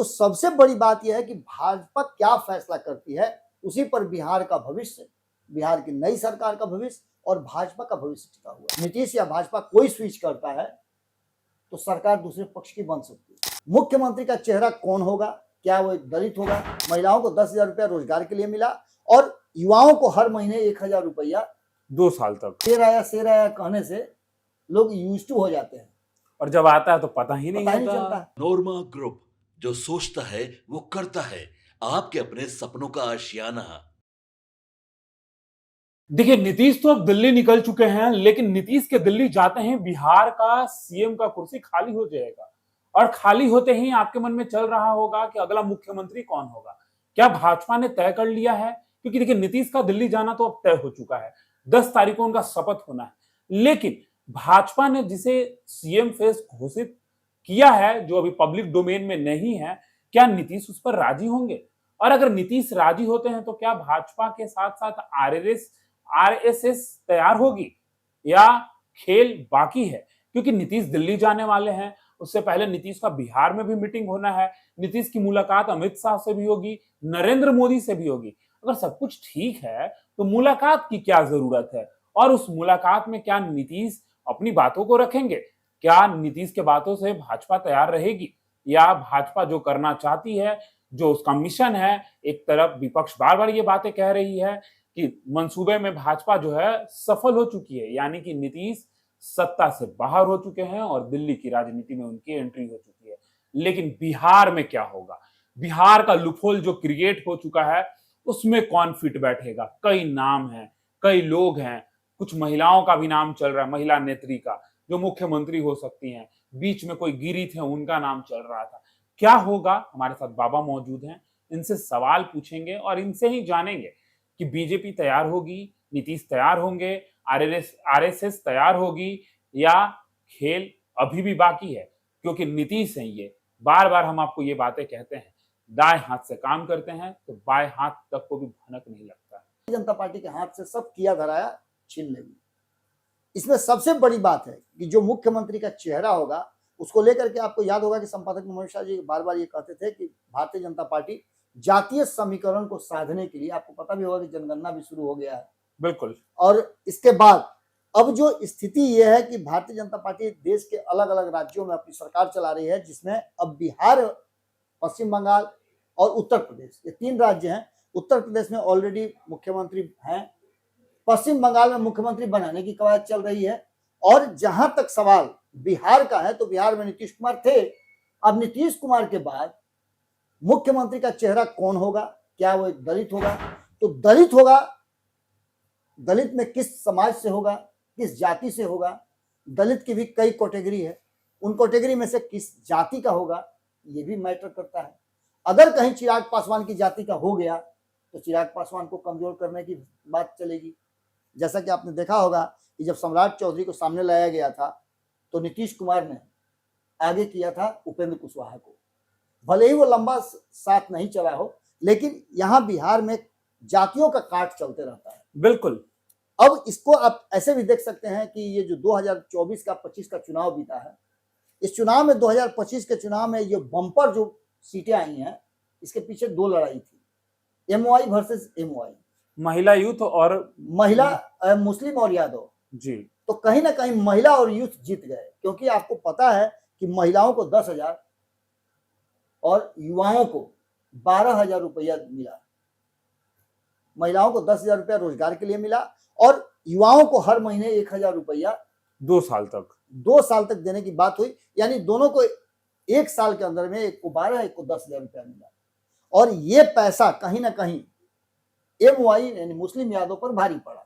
तो सबसे बड़ी बात यह है कि भाजपा क्या फैसला करती है, उसी पर बिहार का भविष्य, बिहार की नई सरकार का भविष्य और भाजपा का भविष्य टिका हुआ है। नीतीश या भाजपा कोई स्विच करता है तो सरकार दूसरे पक्ष की बन सकती है। मुख्यमंत्री का चेहरा कौन होगा? क्या वो एक दलित होगा? महिलाओं को 10,000 रुपया रोजगार के लिए मिला और युवाओं को हर महीने 1,000 रुपया 2 साल तक शेर आया कहने से लोग यूज्ड टू हो जाते हैं और जब आता है तो पता ही नहीं चलता। नोरमा ग्रुप, जो सोचता है वो करता है। आपके अपने सपनों का आशियाना। देखिए, नीतीश तो अब दिल्ली निकल चुके हैं, लेकिन नीतीश के दिल्ली जाते हैं बिहार का सीएम का कुर्सी खाली हो जाएगा और खाली होते ही आपके मन में चल रहा होगा कि अगला मुख्यमंत्री कौन होगा। क्या भाजपा ने तय कर लिया है? क्योंकि देखिए, नीतीश का दिल्ली जाना तो अब तय हो चुका है, 10 तारीख को उनका शपथ होना है, लेकिन भाजपा ने जिसे सीएम फेस घोषित किया है, जो अभी पब्लिक डोमेन में नहीं है, क्या नीतीश उस पर राजी होंगे? और अगर नीतीश राजी होते हैं तो क्या भाजपा के साथ साथ आरएसएस तैयार होगी या खेल बाकी है? क्योंकि नीतीश दिल्ली जाने वाले हैं, उससे पहले नीतीश का बिहार में भी मीटिंग होना है, नीतीश की मुलाकात अमित शाह से भी होगी, नरेंद्र मोदी से भी होगी। अगर सब कुछ ठीक है तो मुलाकात की क्या जरूरत है? और उस मुलाकात में क्या नीतीश अपनी बातों को रखेंगे? क्या नीतीश के बातों से भाजपा तैयार रहेगी या भाजपा जो करना चाहती है, जो उसका मिशन है, एक तरफ विपक्ष बार बार ये बातें कह रही है कि मंसूबे में भाजपा जो है सफल हो चुकी है, यानी कि नीतीश सत्ता से बाहर हो चुके हैं और दिल्ली की राजनीति में उनकी एंट्री हो चुकी है। लेकिन बिहार में क्या होगा? बिहार का लूपहोल जो क्रिएट हो चुका है, उसमें कौन फिट बैठेगा? कई नाम हैं, कई लोग हैं, कुछ महिलाओं का भी नाम चल रहा है, महिला नेत्री का, जो मुख्यमंत्री हो सकती हैं। बीच में कोई गिरी थे, उनका नाम चल रहा था। क्या होगा? हमारे साथ बाबा मौजूद हैं, इनसे सवाल पूछेंगे और इनसे ही जानेंगे कि बीजेपी तैयार होगी, नीतीश तैयार होंगे, आरएसएस तैयार होगी या खेल अभी भी बाकी है? क्योंकि नीतीश हैं ये, बार बार हम आपको ये बातें कहते हैं, दाएं हाथ से काम करते हैं तो बाएं हाथ तक को भी भनक नहीं लगता है। जनता पार्टी के हाथ से सब किया धराया छीन लेगी। इसमें सबसे बड़ी बात है कि जो मुख्यमंत्री का चेहरा होगा, उसको लेकर के आपको याद होगा कि संपादक मनोज शाह जी बार बार ये कहते थे कि भारतीय जनता पार्टी जातीय समीकरण को साधने के लिए, आपको पता भी होगा कि जनगणना भी शुरू हो गया है। बिल्कुल। और इसके बाद अब जो स्थिति यह है कि भारतीय जनता पार्टी देश के अलग अलग राज्यों में अपनी सरकार चला रही है, जिसमें अब बिहार, पश्चिम बंगाल और उत्तर प्रदेश, ये 3 राज्य हैं। उत्तर प्रदेश में ऑलरेडी मुख्यमंत्री हैं, पश्चिम बंगाल में मुख्यमंत्री बनाने की कवायद चल रही है और जहां तक सवाल बिहार का है तो बिहार में नीतीश कुमार थे। अब नीतीश कुमार के बाद मुख्यमंत्री का चेहरा कौन होगा? क्या वो एक दलित होगा? तो दलित होगा, दलित में किस समाज से होगा, किस जाति से होगा? दलित की भी कई कैटेगरी है, उन कैटेगरी में से किस जाति का होगा, ये भी मैटर करता है। अगर कहीं चिराग पासवान की जाति का हो गया तो चिराग पासवान को कमजोर करने की बात चलेगी। जैसा कि आपने देखा होगा कि जब सम्राट चौधरी को सामने लाया गया था तो नीतीश कुमार ने आगे किया था उपेंद्र कुशवाहा को, भले ही वो लंबा साथ नहीं चला हो, लेकिन यहाँ बिहार में जातियों का काट चलते रहता है। बिल्कुल। अब इसको आप ऐसे भी देख सकते हैं कि ये जो 2024 का 25 का चुनाव बीता है, इस चुनाव में 2025 के चुनाव में ये बम्पर जो सीटें आई हैं, इसके पीछे 2 लड़ाई थी, एमओआई वर्सेस एमओआई, महिला यूथ और महिला मुस्लिम और यादव जी। तो कहीं ना कहीं महिला और यूथ जीत गए, क्योंकि आपको पता है कि महिलाओं को 10,000 और युवाओं को 12,000 रुपया मिला। महिलाओं को 10,000 रुपया रोजगार के लिए मिला और युवाओं को हर महीने 1,000 रुपया 2 साल तक देने की बात हुई। यानी दोनों को 1 साल के अंदर में, एक को 12, एक को 10,000 रुपया मिला। और ये पैसा कहीं ना कहीं एमओआई यानी मुस्लिम यादव पर भारी पड़ा।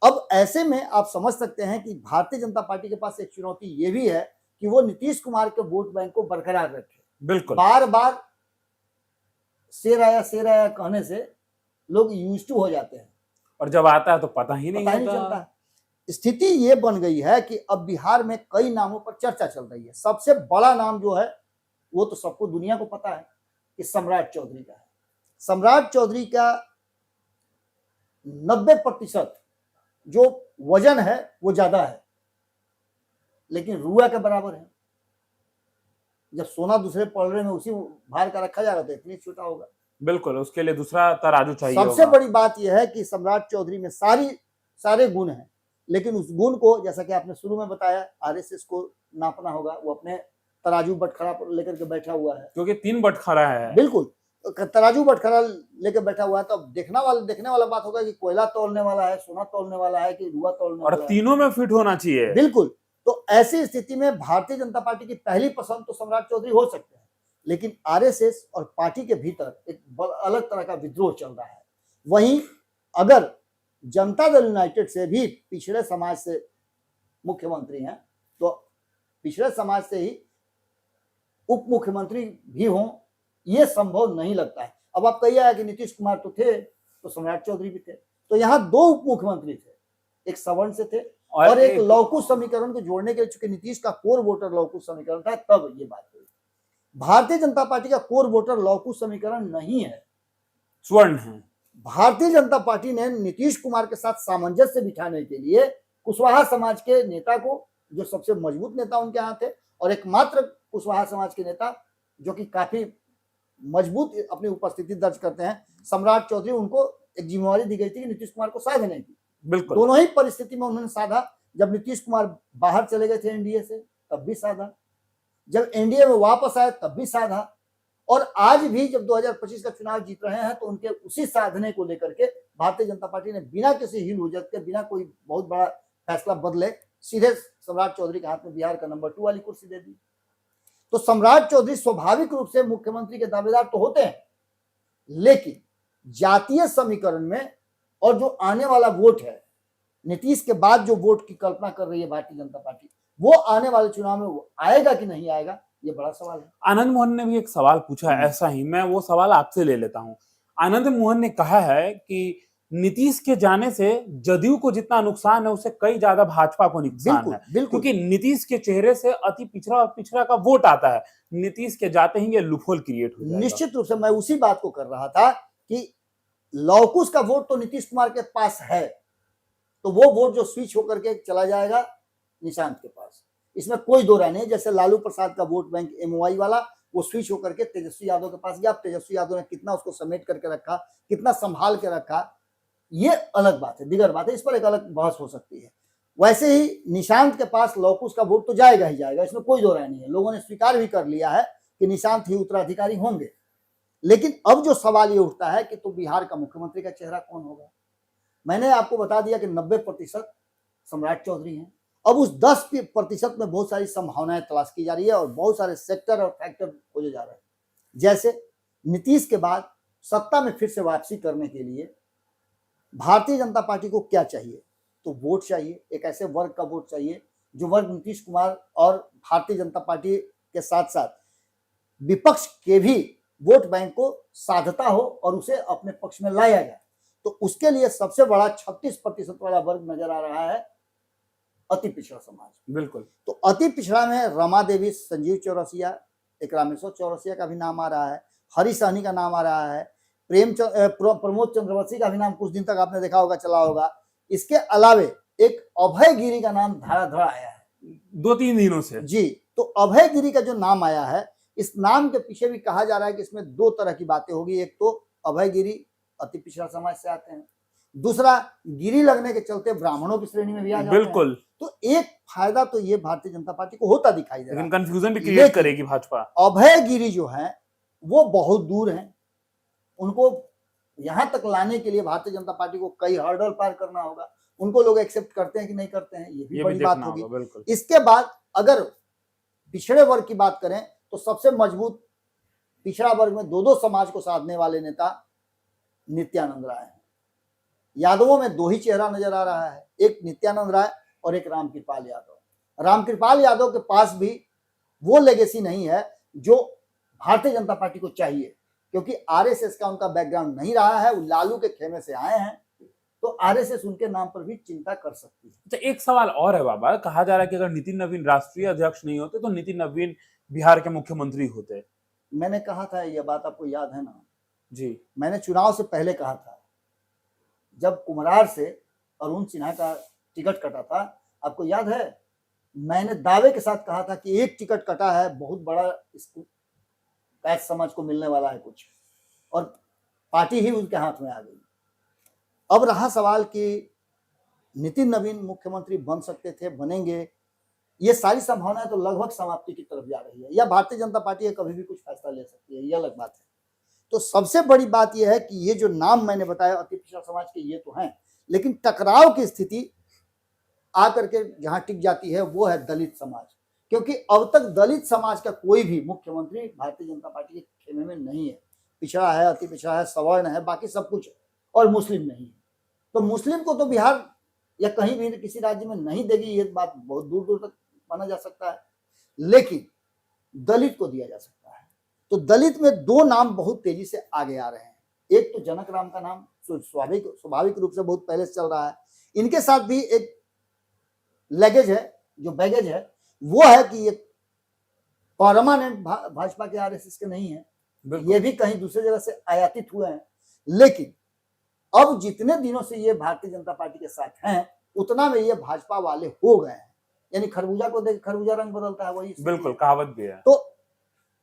अब ऐसे में आप समझ सकते हैं कि भारतीय जनता पार्टी के पास एक चुनौती ये भी है कि वो नीतीश कुमार के वोट बैंक को बरकरार रखे। बिल्कुल। बार बार शेर आया कहने से लोग यूज्ड टू हो जाते हैं और जब आता है तो पता ही नहीं चलता। स्थिति ये बन गई है कि अब बिहार में कई नामों पर चर्चा चल रही है। सबसे बड़ा नाम जो है वो तो सबको, दुनिया को पता है कि सम्राट चौधरी का है। सम्राट चौधरी का 90% जो वजन है वो ज्यादा है, लेकिन रुआ के बराबर है। जब सोना दूसरे पलड़े में उसी भार का रखा जाएगा तो इतनी छोटा होगा। बिल्कुल, उसके लिए दूसरा तराजू चाहिए सबसे होगा। बड़ी बात यह है कि सम्राट चौधरी में सारे गुण हैं, लेकिन उस गुण को जैसा कि आपने शुरू में बताया आरएसएस को नापना होगा। वो अपने तराजू बटखरा पर लेकर के बैठा हुआ है, क्योंकि 3 बटखरा है। बिल्कुल तराजू बटखरा लेकर बैठा हुआ है। तो अब देखने वाला बात होगा कि कोयला तौलने वाला है, सोना तौलने वाला है कि रुआ तौलने और वाला है। तीनों में फिट होना चाहिए। बिल्कुल। तो ऐसी स्थिति में भारतीय जनता पार्टी की पहली पसंद तो सम्राट चौधरी हो सकते हैं, लेकिन आरएसएस और पार्टी के भीतर एक अलग तरह का विद्रोह चल रहा है। वहीं अगर जनता दल यूनाइटेड से भी पिछड़े समाज से मुख्यमंत्री हैं तो पिछड़े समाज से ही उप मुख्यमंत्री भी हों, यह संभव नहीं लगता है। अब आप कहिए कि नीतीश कुमार तो थे तो सम्राट चौधरी भी थे, तो यहाँ 2 उप मुख्यमंत्री थे, एक सवर्ण से थे और एक लौकुश समीकरण को जोड़ने के लिए, चूंकि नीतीश का कोर वोटर लौकुश समीकरण था, तब ये बात हुई। भारतीय जनता पार्टी का कोर वोटर लौकुश समीकरण नहीं है, स्वर्ण है। भारतीय जनता पार्टी ने नीतीश कुमार के साथ सामंजस्य बिठाने के लिए कुशवाहा समाज के नेता को, जो सबसे मजबूत नेता उनके यहाँ थे और एकमात्र कुशवाहा समाज के नेता जो कि काफी मजबूत अपनी उपस्थिति दर्ज करते हैं, सम्राट चौधरी, उनको एक जिम्मेवारी दी गई थी कि नीतीश कुमार को साधने की। बिल्कुल, दोनों ही परिस्थिति में उन्होंने साधा। जब नीतीश कुमार बाहर चले गए थे एनडीए से तब भी साधा, जब एनडीए में वापस आए तब भी साधा, और आज भी जब 2025 का चुनाव जीत रहे हैं तो उनके उसी साधने को लेकर के भारतीय जनता पार्टी ने बिना किसी हील हुज्जत के, बिना कोई बहुत बड़ा फैसला बदले, सीधे सम्राट चौधरी के हाथ में बिहार का नंबर 2 वाली कुर्सी दे दी। तो सम्राट चौधरी स्वाभाविक रूप से मुख्यमंत्री के दावेदार तो होते हैं, लेकिन जातीय समीकरण में और जो आने वाला वोट है, नीतीश के बाद जो वोट की कल्पना कर रही है भारतीय जनता पार्टी, वो आने वाले चुनाव में वो आएगा कि नहीं आएगा, ये बड़ा सवाल है। आनंद मोहन ने भी एक सवाल पूछा है, ऐसा ही मैं वो सवाल आपसे ले लेता हूं। आनंद मोहन ने कहा है कि नीतीश के जाने से जदयू को जितना नुकसान है उससे कई ज्यादा भाजपा को नुकसान है, क्योंकि नीतीश के चेहरे से अति पिछड़ा और पिछड़ा का वोट आता है। नीतीश के जाते ही ये लूपहोल क्रिएट हो जाएगा। निश्चित रूप से मैं उसी बात को कर रहा था कि लौकुश का वोट तो नीतीश कुमार के पास है, तो वो वोट जो स्विच होकर के चला जाएगा निशांत के पास, इसमें कोई दो राय नहीं। जैसे लालू प्रसाद का वोट बैंक एमओआई वाला वो स्विच होकर के तेजस्वी यादव के पास गया। अब तेजस्वी यादव ने कितना उसको समेट करके रखा, कितना संभाल के रखा, ये अलग बात है, दिगर बात है, इस पर एक अलग बहस हो सकती है। वैसे ही निशांत के पास लौकुश का वोट तो जाएगा ही जाएगा, इसमें कोई दो राय नहीं है। लोगों ने स्वीकार भी कर लिया है कि निशांत ही उत्तराधिकारी होंगे। लेकिन अब जो सवाल ये उठता है कि तो बिहार का मुख्यमंत्री का चेहरा कौन होगा। मैंने आपको बता दिया कि 90% सम्राट चौधरी हैं। अब उस 10% में बहुत सारी संभावनाएं तलाश की जा रही है और बहुत सारे सेक्टर और फैक्टर खोजे जा रहे हैं। जैसे नीतीश के बाद सत्ता में फिर से वापसी करने के लिए भारतीय जनता पार्टी को क्या चाहिए, तो वोट चाहिए, एक ऐसे वर्ग का वोट चाहिए जो वर्ग नीतीश कुमार और भारतीय जनता पार्टी के साथ साथ विपक्ष के भी वोट बैंक को साधता हो और उसे अपने पक्ष में लाया जाए। तो उसके लिए सबसे बड़ा 36% वाला वर्ग नजर आ रहा है अति पिछड़ा समाज। बिल्कुल। तो अति पिछड़ा में रमा देवी, संजीव चौरसिया, एक रामेश्वर चौरसिया का भी नाम आ रहा है, हरी सहनी का नाम आ रहा है, प्रमोद चंद्रवंशी का भी नाम कुछ दिन तक आपने देखा होगा, चला होगा। इसके अलावे एक अभय गिरी का नाम धड़ाधड़ आया है 2-3 दिनों से जी। तो अभय गिरी का जो नाम आया है, इस नाम के पीछे भी कहा जा रहा है कि इसमें 2 तरह की बातें होगी। एक तो अभय गिरी अति पिछड़ा समाज से आते हैं, दूसरा गिरी लगने के चलते ब्राह्मणों की श्रेणी में भी आ जाते हैं। बिल्कुल। तो एक फायदा तो ये भारतीय जनता पार्टी को होता दिखाई दे रहा है, लेकिन कंफ्यूजन भी क्रिएट करेगी भाजपा। अभय गिरी जो है वो बहुत दूर हैं, उनको यहां तक लाने के लिए भारतीय जनता पार्टी को कई हर्डल पार करना होगा। उनको लोग एक्सेप्ट करते हैं कि नहीं करते हैं, ये भी बड़ी बात होगी। इसके बाद अगर पिछड़े वर्ग की बात करें तो सबसे मजबूत पिछड़ा वर्ग में 2 समाज को साधने वाले नेता नित्यानंद राय हैं। यादवों में 2 ही चेहरा नजर आ रहा है, एक नित्यानंद राय और एक रामकृपाल यादव। रामकृपाल यादव के पास भी वो लेगेसी नहीं है जो भारतीय जनता पार्टी को चाहिए, क्योंकि आरएसएस का उनका बैकग्राउंड नहीं रहा है, वो लालू के खेमे से आए हैं, तो आरएसएस उनके नाम पर भी चिंता कर सकती है। तो एक सवाल और है बाबा, कहा जा रहा है कि अगर नितिन नवीन राष्ट्रीय अध्यक्ष नहीं होते तो नितिन नवीन बिहार के मुख्यमंत्री होते। मैंने कहा था, यह बात आपको याद है ना जी, मैंने चुनाव से पहले कहा था, जब कुम्हरार से अरुण सिन्हा का टिकट कटा था, आपको याद है मैंने दावे के साथ कहा था कि एक टिकट कटा है, बहुत बड़ा इसको कैच समाज को मिलने वाला है कुछ, और पार्टी ही उनके हाथ में आ गई। अब रहा सवाल कि नितिन नवीन मुख्यमंत्री बन सकते थे, बनेंगे, ये सारी संभावनाएं तो लगभग समाप्ति की तरफ जा रही है, या भारतीय जनता पार्टी कभी भी कुछ फैसला ले सकती है, ये अलग बात है। तो सबसे बड़ी बात यह है कि ये जो नाम मैंने बताया अति पिछड़ा समाज के, ये तो हैं, लेकिन टकराव की स्थिति आकर के जहां टिक जाती है वो है दलित समाज, क्योंकि अब तक दलित समाज का कोई भी मुख्यमंत्री भारतीय जनता पार्टी के खेमे में नहीं है। पिछड़ा है, अति पिछड़ा है, सवर्ण है, बाकी सब कुछ है, और मुस्लिम नहीं है। तो मुस्लिम को तो बिहार या कहीं भी किसी राज्य में नहीं देगी, ये बात बहुत दूर दूर तक माना जा सकता है, लेकिन दलित को दिया जा सकता है। तो दलित में दो नाम बहुत तेजी से आगे आ रहे हैं। एक तो जनक राम का नाम स्वाभाविक रूप से बहुत पहले से चल रहा है। इनके साथ भी एक लगेज है, जो बैगेज है वो है कि ये परमानेंट भाजपा के आरएसएस के नहीं है, ये भी कहीं दूसरी जगह से आयातित हुए हैं। लेकिन अब जितने दिनों से ये भारतीय जनता पार्टी के साथ हैं, उतना में ये भाजपा वाले हो गए हैं। यानी खरबूजा को देख खरबूजा रंग बदलता है, वही बिल्कुल कहावत भी है। तो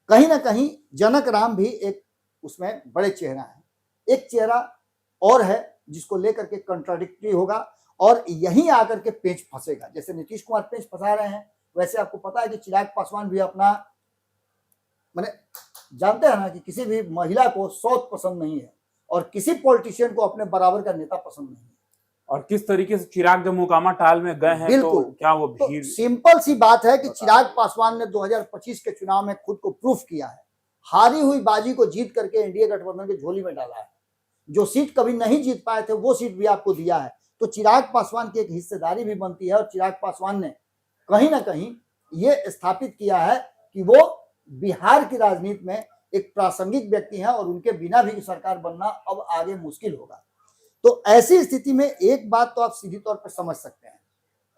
कहीं ना कहीं जनक राम भी एक उसमें बड़े चेहरा है। एक चेहरा और है जिसको लेकर के कंट्राडिक्टरी होगा और यहीं आकर के पेच फंसेगा। जैसे नीतीश कुमार पेच फंसा रहे हैं, वैसे आपको पता है कि चिराग पासवान भी अपना, मैंने जानते हैं ना कि किसी भी महिला को सौत पसंद नहीं है और किसी पॉलिटिशियन को अपने बराबर का नेता पसंद नहीं है। और किस तरीके से चिराग जब मोकामा टाल में गए हैं, तो क्या वो भीड़, तो सिंपल सी बात है कि चिराग पासवान ने 2025 के चुनाव में खुद को प्रूफ किया है। हारी हुई बाजी को जीत करके एनडीए गठबंधन के झोली में डाला है। जो सीट कभी नहीं जीत पाए थे वो सीट भी आपको दिया है। तो चिराग पासवान की एक हिस्सेदारी भी बनती है और चिराग पासवान ने कहीं ना कहीं ये स्थापित किया है कि वो बिहार की राजनीति में एक प्रासंगिक व्यक्ति हैं और उनके बिना भी सरकार बनना अब आगे मुश्किल होगा। तो ऐसी स्थिति में एक बात तो आप सीधी तौर पर समझ सकते हैं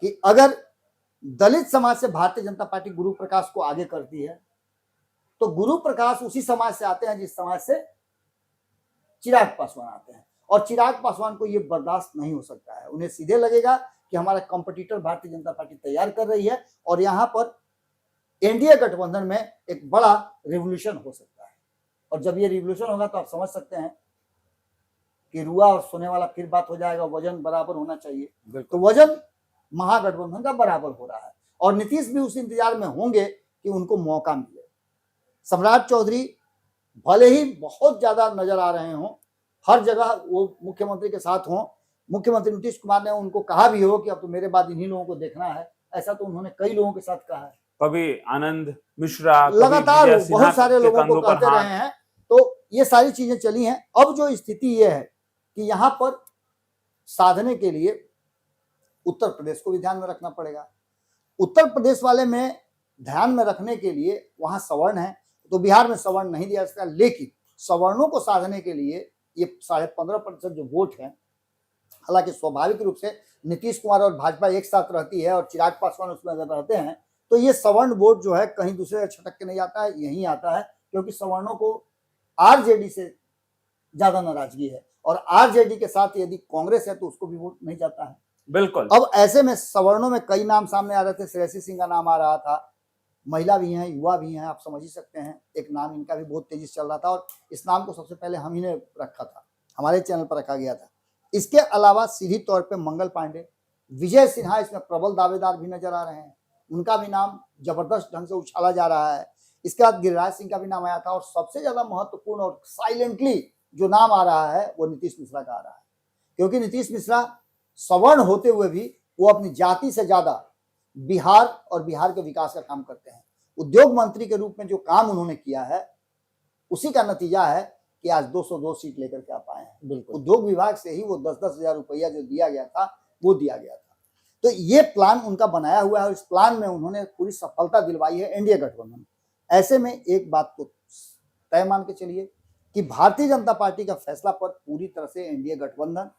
कि अगर दलित समाज से भारतीय जनता पार्टी गुरु प्रकाश को आगे करती है, तो गुरु प्रकाश उसी समाज से आते हैं जिस समाज से चिराग पासवान आते हैं, और चिराग पासवान को यह बर्दाश्त नहीं हो सकता है। उन्हें सीधे लगेगा कि हमारा कंपटीटर भारतीय जनता पार्टी तैयार कर रही है और यहां पर एनडीए गठबंधन में एक बड़ा रिवोल्यूशन हो सकता है। और जब ये रिवोल्यूशन होगा तो आप समझ सकते हैं कि रुआ और सोने वाला फिर बात हो जाएगा, वजन बराबर होना चाहिए। तो वजन महागठबंधन का बराबर हो रहा है और नीतीश भी उस इंतजार में होंगे कि उनको मौका मिले। सम्राट चौधरी भले ही बहुत ज्यादा नजर आ रहे हों, हर जगह वो मुख्यमंत्री के साथ हों, मुख्यमंत्री नीतीश कुमार ने उनको कहा भी हो कि अब तो मेरे बाद इन्हीं लोगों को देखना है, ऐसा तो उन्होंने कई लोगों के साथ कहा है। कभी आनंद मिश्रा, लगातार बहुत सारे लोगों को कहते रहे हैं। तो ये सारी चीजें चली हैं। अब जो स्थिति ये है कि यहाँ पर साधने के लिए उत्तर प्रदेश को भी ध्यान में रखना पड़ेगा। उत्तर प्रदेश वाले में ध्यान में रखने के लिए वहां सवर्ण है, तो बिहार में सवर्ण नहीं दिया सकता, लेकिन सवर्णों को साधने के लिए ये 15.5% जो वोट है, हालांकि स्वाभाविक रूप से नीतीश कुमार और भाजपा एक साथ रहती है और चिराग पासवान उसमें अगर रहते हैं तो ये सवर्ण वोट जो है कहीं दूसरे छटक के नहीं आता है, यहीं आता है, क्योंकि सवर्णों को आरजेडी से ज्यादा नाराजगी है और आरजेडी के साथ यदि कांग्रेस है तो उसको भी वोट नहीं जाता है। बिल्कुल। अब ऐसे में सवर्णों में कई नाम सामने आ रहे थे, श्रेयसी सिंह का नाम आ रहा था, महिला भी हैं, युवा भी हैं, आप समझ ही सकते हैं। एक नाम इनका भी बहुत तेजी से चल रहा था और इस नाम को सबसे पहले हम ही ने रखा था, हमारे चैनल पर रखा गया था। इसके अलावा सीधी तौर पे मंगल पांडे, विजय सिन्हा इसमें प्रबल दावेदार भी नजर आ रहे हैं, उनका भी नाम जबरदस्त ढंग से उछाला जा रहा है। इसके बाद गिरिराज सिंह का भी नाम आया था और सबसे ज्यादा महत्वपूर्ण और साइलेंटली जो नाम आ रहा है वो नीतीश मिश्रा का आ रहा है, क्योंकि नीतीश मिश्रा सवर्ण होते हुए भी वो अपनी जाति से ज्यादा बिहार और बिहार के विकास का काम करते हैं। उद्योग मंत्री के रूप में जो काम उन्होंने किया है उसी का नतीजा है कि आज 202 सीट लेकर के आप आए हैं। बिल्कुल, उद्योग विभाग से ही वो 10-10 हजार रुपया जो दिया गया था वो दिया गया था। तो ये प्लान उनका बनाया हुआ है और इस प्लान में उन्होंने पूरी सफलता दिलवाई है एनडीए गठबंधन। ऐसे में एक बात को तय मान के चलिए कि भारतीय जनता पार्टी का फैसला पर पूरी तरह से एनडीए गठबंधन,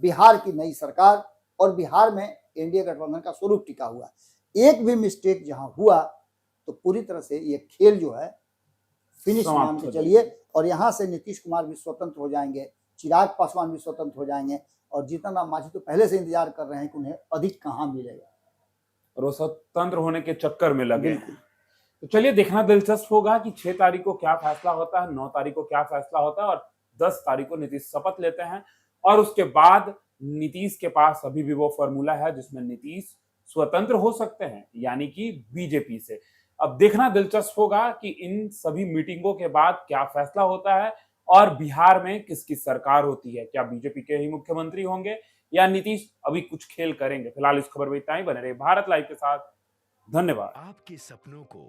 बिहार की नई सरकार और बिहार में एनडीए गठबंधन का स्वरूप टिका हुआ। एक भी मिस्टेक जहां हुआ तो पूरी तरह से ये खेल जो है फिनिश मान के चलिए और यहां से नीतीश कुमार भी स्वतंत्र हो जाएंगे, चिराग पासवान भी स्वतंत्र हो जाएंगे और जीतन राम मांझी तो पहले से इंतजार कर रहे हैं कि उन्हें अधिक कहां मिलेगा। और वो स्वतंत्र होने के चक्कर में लगे बिल्कुल। हैं। तो चलिए देखना दिलचस्प होगा कि 6 तारीख को क्या फैसला होता है, 9 तारीख को क्या फैसला होता है और 10 तारीख को नीतीश शपथ लेते हैं और उसके बाद नीतीश के पास अभी भी वो फॉर्मूला है जिसमें नीतीश स्वतंत्र हो सकते हैं, यानी कि बीजेपी से। अब देखना दिलचस्प होगा कि इन सभी मीटिंगों के बाद क्या फैसला होता है और बिहार में किसकी सरकार होती है। क्या बीजेपी के ही मुख्यमंत्री होंगे या नीतीश अभी कुछ खेल करेंगे। फिलहाल इस खबर में इतना ही। बने रहे भारत लाइव के साथ। धन्यवाद। आपके सपनों को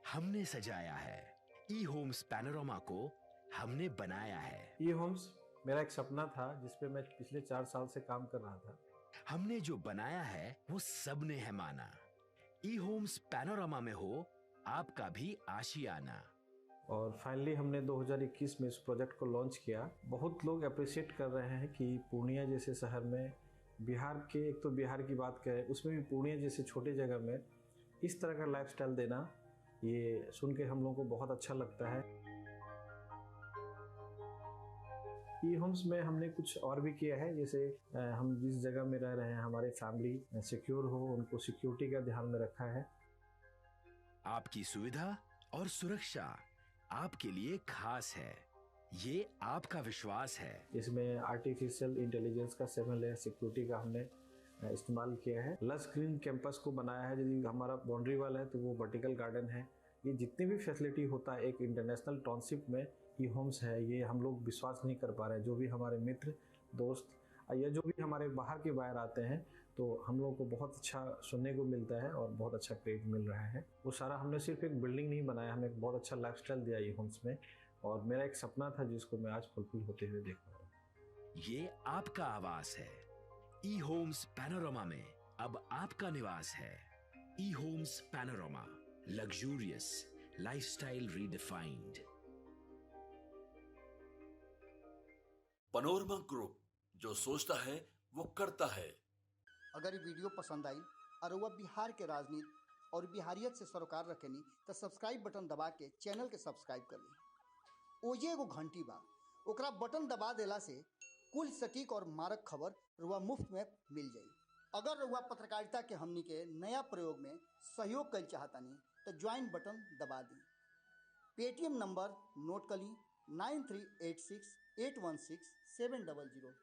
हमने सजाया है, ई होम्स पैनोरामा को हमने बनाया है। ई होम्स मेरा एक सपना था जिस पे मैं पिछले 4 साल से काम कर रहा था। हमने जो बनाया है वो सबने है माना। ई होम्स पैनोरामा में हो आपका भी आशियाना। और फाइनली हमने 2021 में इस प्रोजेक्ट को लॉन्च किया। बहुत लोग अप्रिशिएट कर रहे हैं कि पूर्णिया जैसे शहर में, बिहार के, एक तो बिहार की बात करें उसमें भी पूर्णिया जैसे छोटे जगह में इस तरह का लाइफस्टाइल देना, ये सुन के हम लोगों को बहुत अच्छा लगता है। ई होम्स में हमने कुछ और भी किया है, जैसे हम जिस जगह में रह रहे हैं हमारे फैमिली सिक्योर हो, उनको सिक्योरिटी का ध्यान में रखा है। आपकी सुविधा और सुरक्षा आपके लिए खास है, ये आपका विश्वास है। इसमें आर्टिफिशियल इंटेलिजेंस का 7 लेयर सिक्योरिटी का हमने इस्तेमाल किया है। लस ग्रीन कैंपस को बनाया है। यदि हमारा बाउंड्री वाल है तो वो वर्टिकल गार्डन है। ये जितनी भी फैसिलिटी होता है एक इंटरनेशनल टाउनशिप में ई होम्स है, ये हम लोग विश्वास नहीं कर पा रहे हैं। जो भी हमारे मित्र दोस्त या जो भी हमारे बाहर के बाहर आते हैं तो हम लोगों को बहुत अच्छा सुनने को मिलता है और बहुत अच्छा क्रेडिट मिल रहा है। वो सारा हमने सिर्फ एक बिल्डिंग नहीं बनाया, हमें एक बहुत अच्छा लाइफस्टाइल दिया ई होम्स में, और मेरा एक सपना था जिसको मैं आज फुलफिल होते हुए देख पा रहा हूँ। ये आपका आवास है। ई होम्स पैनोरामा में अब आपका निवास है। E homes Panorama, luxurious lifestyle redefined. Panorama group, जो सोचता है वो करता है। अगर ये वीडियो पसंद आई और वह बिहार के राजनीति और बिहारियत से सरोकार रखेनी तो सब्सक्राइब बटन दबा के चैनल के सब्सक्राइब कर ली। ओजे एगो घंटी बा, ओकरा बटन दबा देला से कुल सटीक और मारक खबर रुआ मुफ्त में मिल जाई। अगर रुआ पत्रकारिता के हमनी के नया प्रयोग में सहयोग कर चाहतानी तो ज्वाइन बटन दबा दी। पेटीएम नंबर नोट कर ली 9386 816 700।